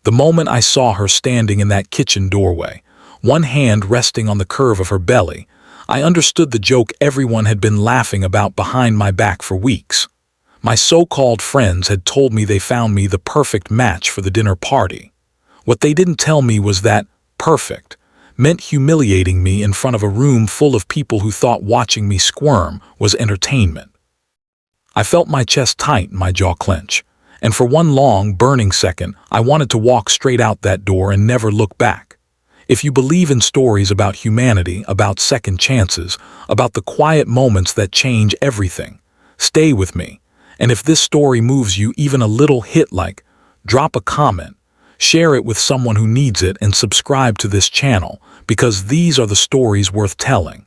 The moment I saw her standing in that kitchen doorway, one hand resting on the curve of her belly, I understood the joke everyone had been laughing about behind my back for weeks. My so-called friends had told me they found me the perfect match for the dinner party. What they didn't tell me was that perfect meant humiliating me in front of a room full of people who thought watching me squirm was entertainment. I felt my chest tight and my jaw clench, and for one long, burning second, I wanted to walk straight out that door and never look back. If you believe in stories about humanity, about second chances, about the quiet moments that change everything, stay with me. And if this story moves you even a little, hit like, drop a comment, share it with someone who needs it, and subscribe to this channel, because these are the stories worth telling.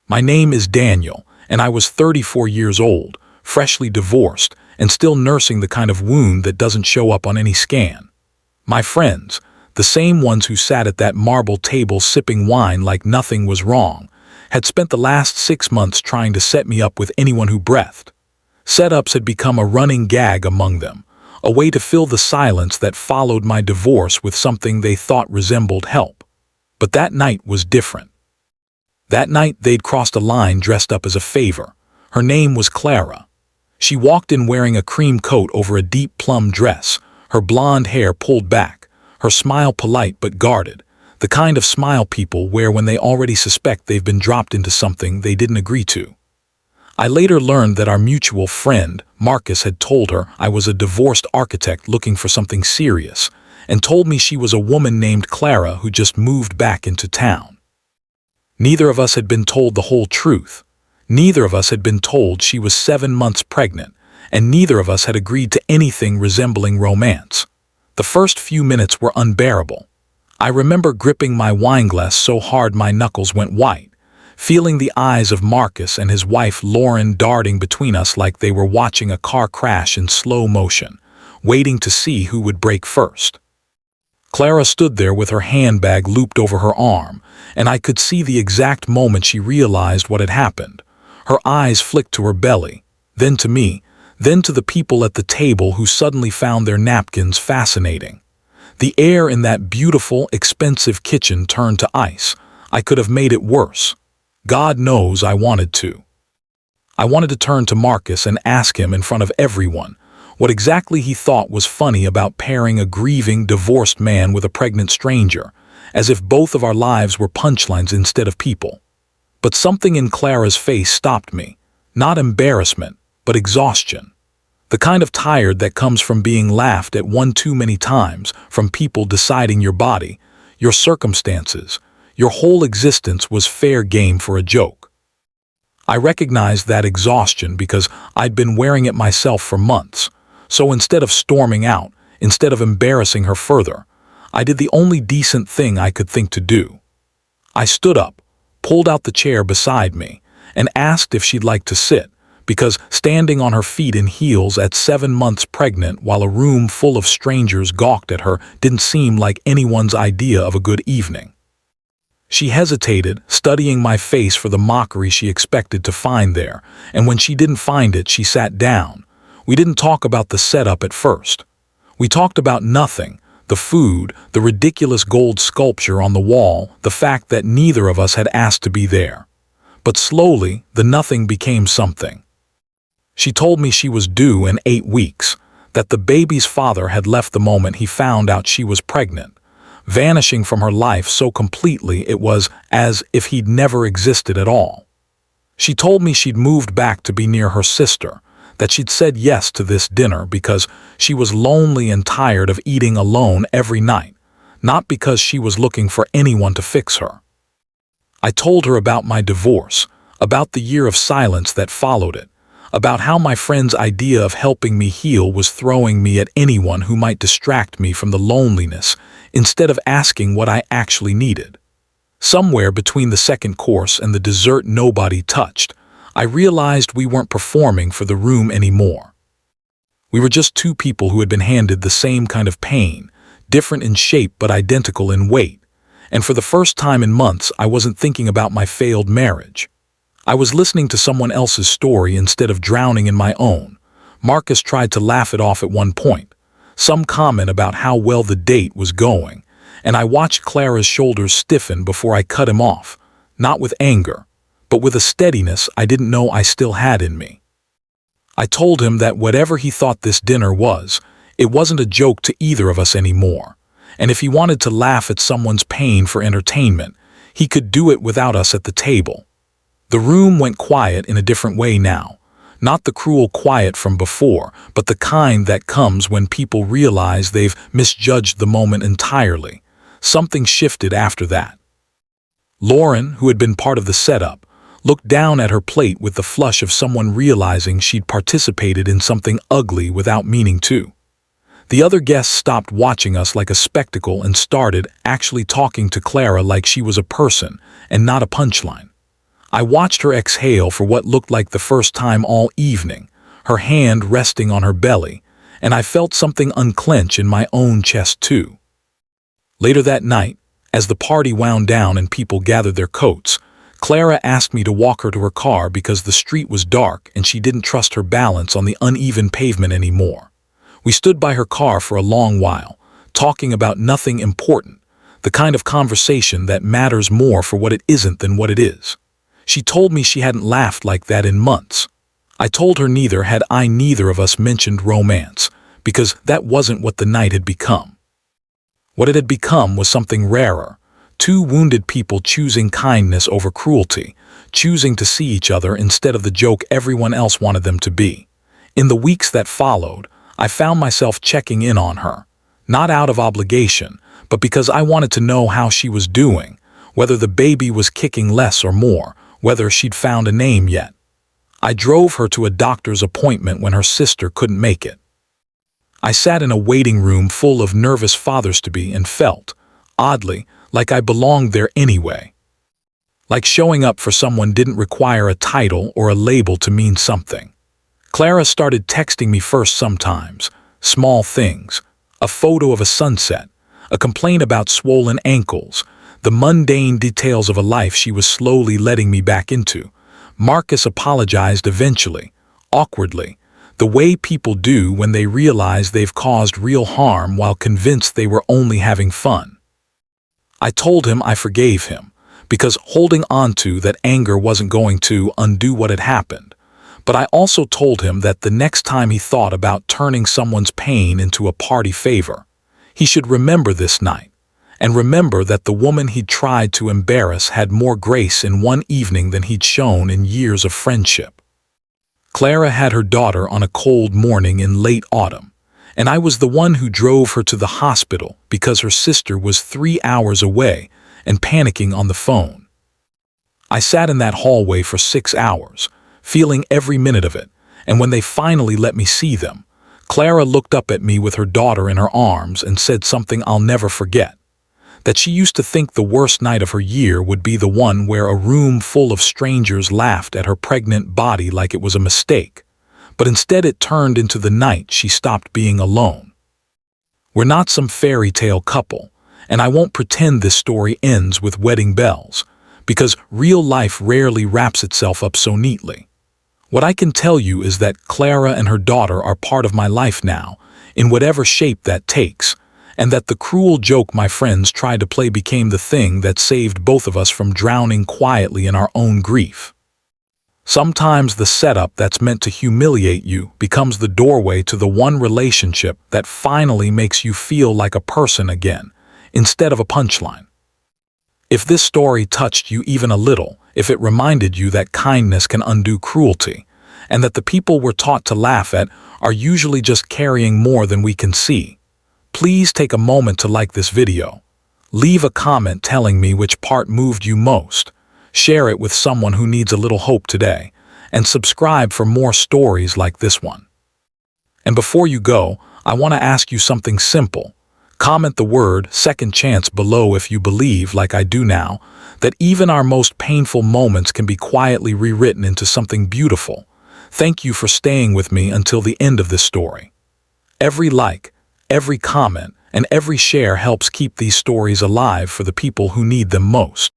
My name is Daniel, and I was 34 years old, freshly divorced, and still nursing the kind of wound that doesn't show up on any scan. My friends, the same ones who sat at that marble table sipping wine like nothing was wrong, had spent the last 6 months trying to set me up with anyone who breathed. Setups had become a running gag among them, a way to fill the silence that followed my divorce with something they thought resembled help. But that night was different. That night they'd crossed a line dressed up as a favor. Her name was Clara. She walked in wearing a cream coat over a deep plum dress, her blonde hair pulled back, her smile polite but guarded, the kind of smile people wear when they already suspect they've been dropped into something they didn't agree to. I later learned that our mutual friend, Marcus, had told her I was a divorced architect looking for something serious, and told me she was a woman named Clara who just moved back into town. Neither of us had been told the whole truth. Neither of us had been told she was 7 months pregnant, and neither of us had agreed to anything resembling romance. The first few minutes were unbearable. I remember gripping my wineglass so hard my knuckles went white, feeling the eyes of Marcus and his wife Lauren darting between us like they were watching a car crash in slow motion, waiting to see who would break first. Clara stood there with her handbag looped over her arm, and I could see the exact moment she realized what had happened. Her eyes flicked to her belly, then to me, then to the people at the table who suddenly found their napkins fascinating. The air in that beautiful, expensive kitchen turned to ice. I could have made it worse. God knows I wanted to. I wanted to turn to Marcus and ask him in front of everyone what exactly he thought was funny about pairing a grieving, divorced man with a pregnant stranger, as if both of our lives were punchlines instead of people. But something in Clara's face stopped me. Not embarrassment, but exhaustion. The kind of tired that comes from being laughed at one too many times, from people deciding your body, your circumstances, your whole existence was fair game for a joke. I recognized that exhaustion because I'd been wearing it myself for months. So instead of storming out, instead of embarrassing her further, I did the only decent thing I could think to do. I stood up, pulled out the chair beside me, and asked if she'd like to sit, because standing on her feet in heels at 7 months pregnant while a room full of strangers gawked at her didn't seem like anyone's idea of a good evening. She hesitated, studying my face for the mockery she expected to find there, and when she didn't find it, she sat down. We didn't talk about the setup at first. We talked about nothing, the food, the ridiculous gold sculpture on the wall, the fact that neither of us had asked to be there. But slowly, the nothing became something. She told me she was due in 8 weeks, that the baby's father had left the moment he found out she was pregnant, vanishing from her life so completely it was as if he'd never existed at all. She told me she'd moved back to be near her sister, that she'd said yes to this dinner because she was lonely and tired of eating alone every night, not because she was looking for anyone to fix her. I told her about my divorce, about the year of silence that followed it, about how my friend's idea of helping me heal was throwing me at anyone who might distract me from the loneliness instead of asking what I actually needed. Somewhere between the second course and the dessert nobody touched, I realized we weren't performing for the room anymore. We were just two people who had been handed the same kind of pain, different in shape but identical in weight, and for the first time in months I wasn't thinking about my failed marriage. I was listening to someone else's story instead of drowning in my own. Marcus tried to laugh it off at one point. some comment about how well the date was going, and I watched Clara's shoulders stiffen before I cut him off, not with anger, but with a steadiness I didn't know I still had in me. I told him that whatever he thought this dinner was, it wasn't a joke to either of us anymore, and if he wanted to laugh at someone's pain for entertainment, he could do it without us at the table. The room went quiet in a different way now, not the cruel quiet from before, but the kind that comes when people realize they've misjudged the moment entirely. Something shifted after that. Lauren, who had been part of the setup, looked down at her plate with the flush of someone realizing she'd participated in something ugly without meaning to. The other guests stopped watching us like a spectacle and started actually talking to Clara like she was a person and not a punchline. I watched her exhale for what looked like the first time all evening, her hand resting on her belly, and I felt something unclench in my own chest too. Later that night, as the party wound down and people gathered their coats, Clara asked me to walk her to her car because the street was dark and she didn't trust her balance on the uneven pavement anymore. We stood by her car for a long while, talking about nothing important, the kind of conversation that matters more for what it isn't than what it is. She told me she hadn't laughed like that in months. I told her neither of us mentioned romance, because that wasn't what the night had become. What it had become was something rarer, two wounded people choosing kindness over cruelty, choosing to see each other instead of the joke everyone else wanted them to be. In the weeks that followed, I found myself checking in on her, not out of obligation, but because I wanted to know how she was doing, whether the baby was kicking less or more, whether she'd found a name yet. I drove her to a doctor's appointment when her sister couldn't make it. I sat in a waiting room full of nervous fathers-to-be and felt, oddly, like I belonged there anyway. Like showing up for someone didn't require a title or a label to mean something. Clara started texting me first sometimes, small things, a photo of a sunset, a complaint about swollen ankles, the mundane details of a life she was slowly letting me back into. Marcus apologized eventually, awkwardly, the way people do when they realize they've caused real harm while convinced they were only having fun. I told him I forgave him, because holding on to that anger wasn't going to undo what had happened. But I also told him that the next time he thought about turning someone's pain into a party favor, he should remember this night, and remember that the woman he'd tried to embarrass had more grace in one evening than he'd shown in years of friendship. Clara had her daughter on a cold morning in late autumn, and I was the one who drove her to the hospital because her sister was 3 hours away and panicking on the phone. I sat in that hallway for 6 hours, feeling every minute of it, and when they finally let me see them, Clara looked up at me with her daughter in her arms and said something I'll never forget, that she used to think the worst night of her year would be the one where a room full of strangers laughed at her pregnant body like it was a mistake, but instead it turned into the night she stopped being alone. We're not some fairy tale couple, and I won't pretend this story ends with wedding bells, because real life rarely wraps itself up so neatly. What I can tell you is that Clara and her daughter are part of my life now, in whatever shape that takes, and that the cruel joke my friends tried to play became the thing that saved both of us from drowning quietly in our own grief. Sometimes the setup that's meant to humiliate you becomes the doorway to the one relationship that finally makes you feel like a person again, instead of a punchline. If this story touched you even a little, if it reminded you that kindness can undo cruelty, and that the people we're taught to laugh at are usually just carrying more than we can see, please take a moment to like this video. Leave a comment telling me which part moved you most. Share it with someone who needs a little hope today, and subscribe for more stories like this one. And before you go, I want to ask you something simple. Comment the word second chance below if you believe, like I do now, that even our most painful moments can be quietly rewritten into something beautiful. Thank you for staying with me until the end of this story. Every like, every comment, and every share helps keep these stories alive for the people who need them most.